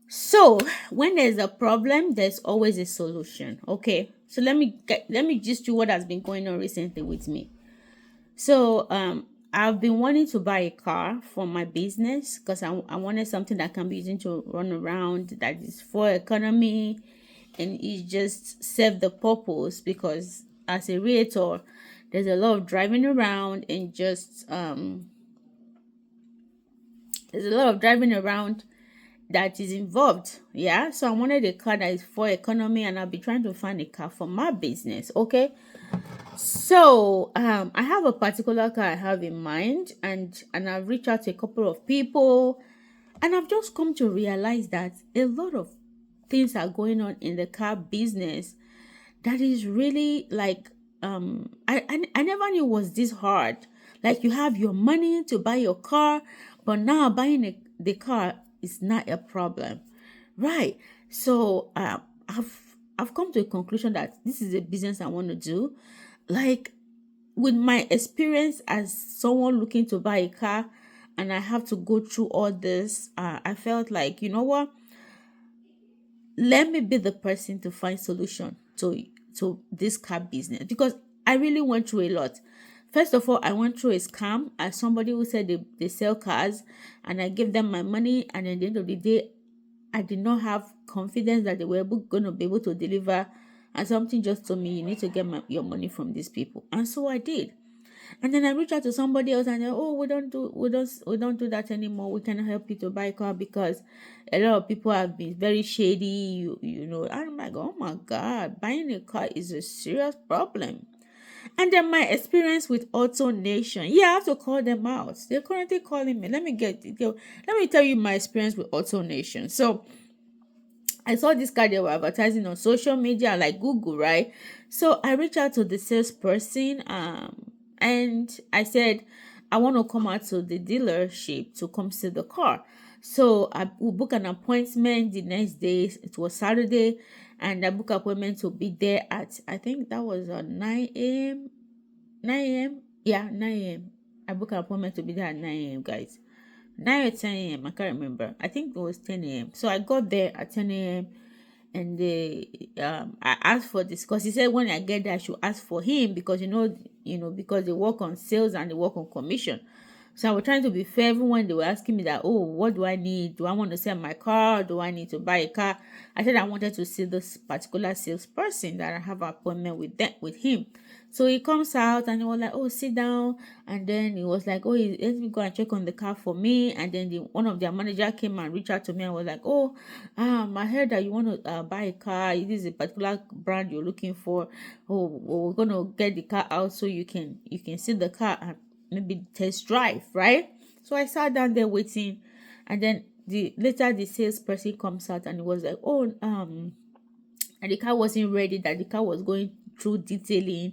So when there's a problem, there's always a solution. Okay. So let me just do what has been going on recently with me. So I've been wanting to buy a car for my business because I wanted something that can be used to run around that is for economy and it just serve the purpose because as a realtor there's a lot of driving around and just there's a lot of driving around that is involved. Yeah. So I wanted a car that is for economy and I'll be trying to find a car for my business. Okay. So I have a particular car I have in mind and I've reached out to a couple of people and I've just come to realize that a lot of things are going on in the car business that is really like I never knew it was this hard. Like you have your money to buy your car, but now buying the car is not a problem. Right. So I've come to a conclusion that this is a business I want to do. Like with my experience as someone looking to buy a car and I have to go through all this, I felt like, you know what? Let me be the person to find solution to this car business because I really went through a lot. First of all, I went through a scam as somebody who said they sell cars and I gave them my money and at the end of the day I did not have confidence that they were going to be able to deliver and something just told me you need to get your money from these people and so I did. And then I reach out to somebody else and they, oh, we don't do that anymore. We cannot help you to buy a car because a lot of people have been very shady, you know. And I'm like, oh my God, buying a car is a serious problem. And then my experience with Auto Nation. Yeah, I have to call them out. They're currently calling me. Let me tell you my experience with Auto Nation. So I saw this car they were advertising on social media like Google, right? So I reached out to the salesperson and I said I want to come out to the dealership to come see the car. So I will book an appointment the next day. It was Saturday, and I booked appointment to be there at I think that was on 9 a.m. 9 a.m. Yeah, 9 a.m. I booked an appointment to be there at 9 a.m. guys. 9 or 10 a.m. I can't remember. I think it was 10 a.m. So I got there at 10 a.m. and I asked for this because he said when I get there I should ask for him because because they work on sales and they work on commission. So I was trying to be fair. Everyone they were asking me that, oh, what do I need? Do I want to sell my car? Do I need to buy a car? I said I wanted to see this particular salesperson that I have an appointment with him. So he comes out and he was like, oh, sit down. And then he was like, oh, let me go and check on the car for me. And then one of their manager came and reached out to me and was like, oh, I heard that you want to buy a car. This is a particular brand you're looking for. Oh, we're gonna get the car out so you can see the car and maybe test drive, right? So I sat down there waiting, and then the salesperson comes out and he was like, oh, and the car wasn't ready, that the car was going through detailing.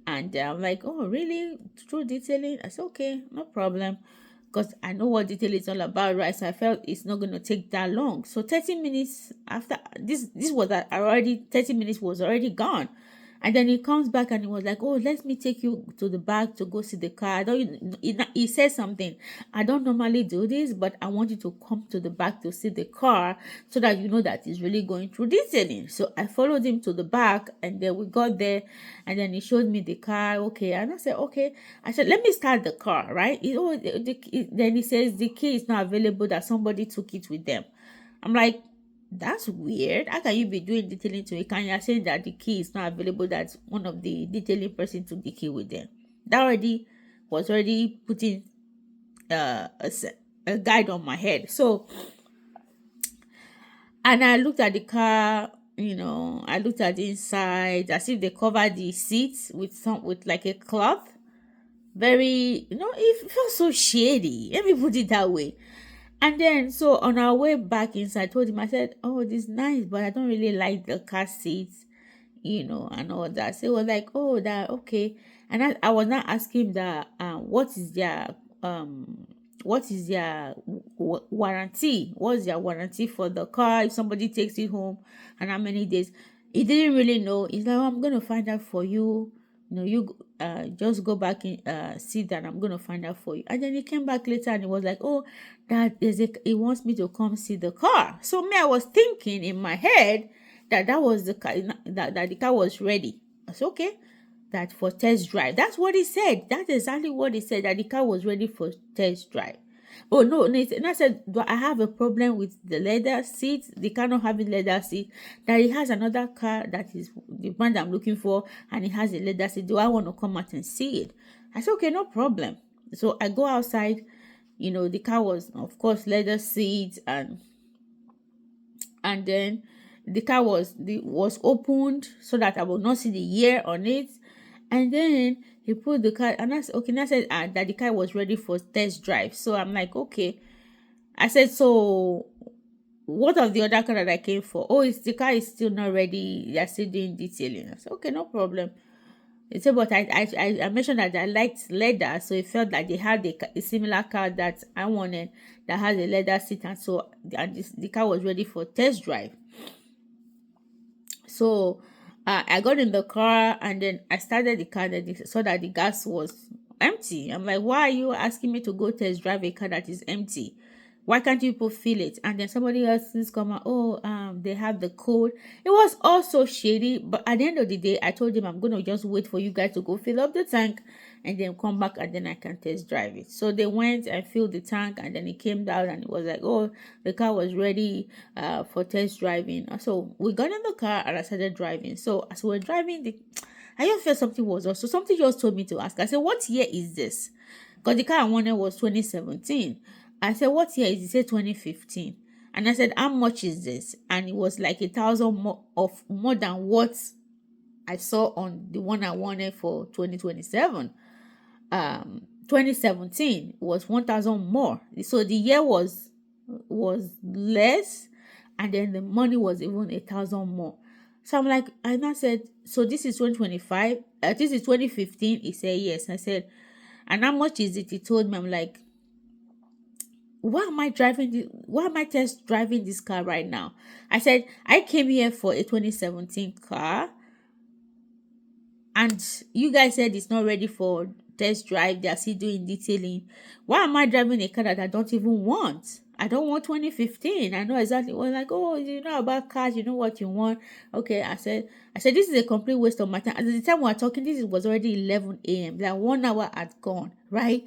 And I'm like, oh, really? Through detailing? I said, okay, no problem. Because I know what detail is all about, right? So I felt it's not going to take that long. So 30 minutes after this was already 30 minutes was already gone. And then he comes back and he was like, oh, let me take you to the back to go see the car. I don't, he said something. I don't normally do this, but I want you to come to the back to see the car so that you know that he's really going through detailing. So I followed him to the back and then we got there and then he showed me the car. Okay. And I said, okay. I said, let me start the car, right? Then he says the key is not available, that somebody took it with them. I'm like, that's weird. How can you be doing detailing to a car and you're saying that the key is not available, that one of the detailing person took the key with them? That already was already putting a guide on my head. So, and I looked at the car, I looked at the inside as if they covered the seats with like a cloth. Very, it felt so shady. Let me put it that way. And then, so on our way back inside, I told him, I said, oh, this is nice, but I don't really like the car seats, and all that. So he was like, oh, that, okay. And I was not asking him that, what is their warranty? What's their warranty for the car if somebody takes it home and how many days? He didn't really know. He's like, oh, I'm going to find out for you You just go back and see that I'm gonna find out for you. And then he came back later and he was like, oh, he wants me to come see the car. So me, I was thinking in my head that was the car, that the car was ready. I said, okay, that for test drive. That's what he said. That's exactly what he said, that the car was ready for test drive. Oh no, and I said, do I have a problem with the leather seats? The car not having leather seat. That he has another car that is the brand I'm looking for, and it has a leather seat. Do I want to come out and see it? I said, okay, no problem. So I go outside. The car was, of course, leather seats, and then the car was opened so that I would not see the year on it. And then he put the car, and I said, okay, and I said that the car was ready for test drive. So I'm like, okay. I said, so what of the other car that I came for? Oh, the car is still not ready. They're still doing detailing. I said, okay, no problem. He said, but I mentioned that I liked leather, so it felt like they had a similar car that I wanted that has a leather seat, and so the car was ready for test drive. So I got in the car, and then I started the car, and saw that the gas was empty. I'm like, why are you asking me to go test drive a car that is empty? Why can't you people feel it? And then somebody else is coming, oh, they have the code. It was also shady, but at the end of the day, I told him I'm gonna just wait for you guys to go fill up the tank and then come back, and then I can test drive it. So they went and filled the tank, and then it came down, and it was like, oh, the car was ready for test driving. So we got in the car and I started driving. So as we were driving, I just felt something just told me to ask. I said, what year is this? Because the car I wanted was 2017. I said, what year is it? He said 2015. And I said, how much is this? And it was like 1,000 more than what I saw on the one I wanted for 2027. 2017 was 1,000 more. So the year was less, and then the money was even 1,000 more. So I'm like, and I said, so this is 2025. This is 2015. He said yes. I said, and how much is it? He told me. I'm like, why am I test driving this car right now? I said, I came here for a 2017 car, and you guys said it's not ready for test drive. They're still doing detailing. Why am I driving a car that I don't even want? I don't want 2015. I know exactly what, like, oh, you know about cars, you know what you want. Okay, I said this is a complete waste of my time. At the time we were talking, this was already 11 a.m. Like 1 hour had gone, right?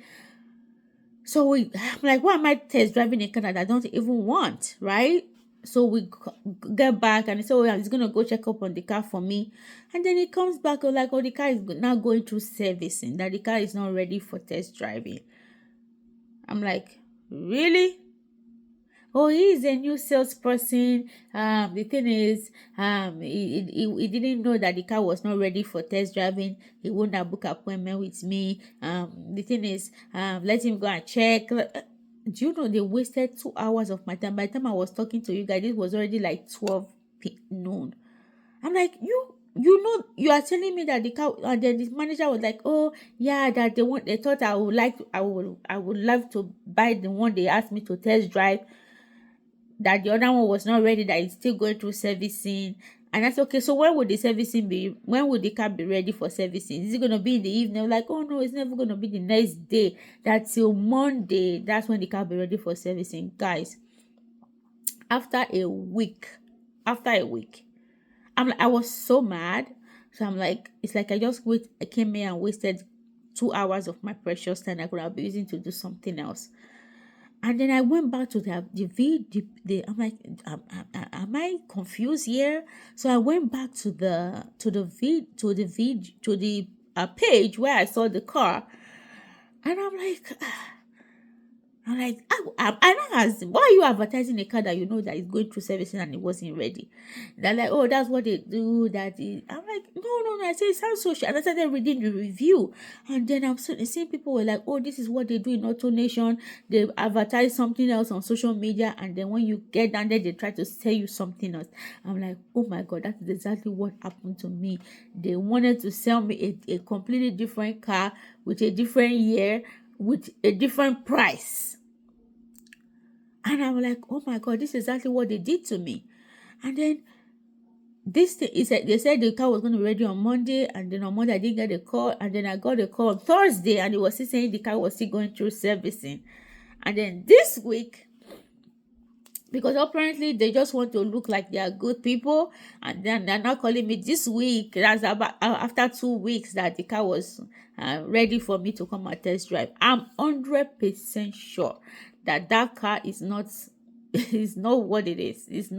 So I'm like, why am I test driving a car that I don't even want, right? So we get back, and he said, oh, yeah, he's going to go check up on the car for me. And then he comes back, like, oh, the car is now going through servicing, that the car is not ready for test driving. I'm like, really? Oh, he is a new salesperson. The thing is, he didn't know that the car was not ready for test driving. He wouldn't have booked appointment with me. The thing is, let him go and check. Do you know they wasted 2 hours of my time? By the time I was talking to you guys, it was already like 12 noon. I'm like, you are telling me that the car, and then the manager was like, oh yeah, that they thought I would love to buy the one they asked me to test drive, that the other one was not ready, that it's still going through servicing. And I said, okay, so when would the car be ready for servicing? Is it going to be in the evening? Like, oh no, it's never going to be the next day. That's till Monday. That's when the car be ready for servicing. Guys, after a week, I was so mad. So I'm like, it's like I came here and wasted 2 hours of my precious time I could have been using to do something else. And then I went back to I'm like, am I confused here? So I went back to the page where I saw the car, and I'm like, I don't ask them, why are you advertising a car that you know that is going through servicing and it wasn't ready? They're like, oh, that's what they do. I'm like, no. I say, it sounds so shit. And I started reading the review. And then I'm seeing people were like, oh, this is what they do in AutoNation. They advertise something else on social media. And then when you get down there, they try to sell you something else. I'm like, oh my God, that's exactly what happened to me. They wanted to sell me a completely different car with a different year, with a different price. And I'm like, oh my God, this is exactly what they did to me. And then this thing is they said the car was going to be ready on Monday, and then on Monday I didn't get a call, and then I got a call on Thursday, and it was still saying the car was still going through servicing. And then this week, because apparently they just want to look like they are good people, and then they're not calling me this week. That's about after 2 weeks that the car was ready for me to come and test drive. I'm 100% sure that that car is not is not what it is. It's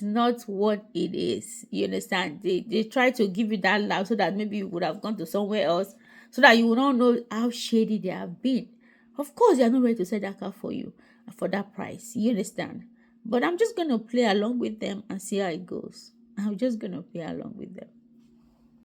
not what it is. You understand? They try to give you that laugh so that maybe you would have gone to somewhere else, so that you will not know how shady they have been. Of course, they are not ready to sell that car for you for that price. You understand? But I'm just gonna play along with them and see how it goes. I'm just gonna play along with them.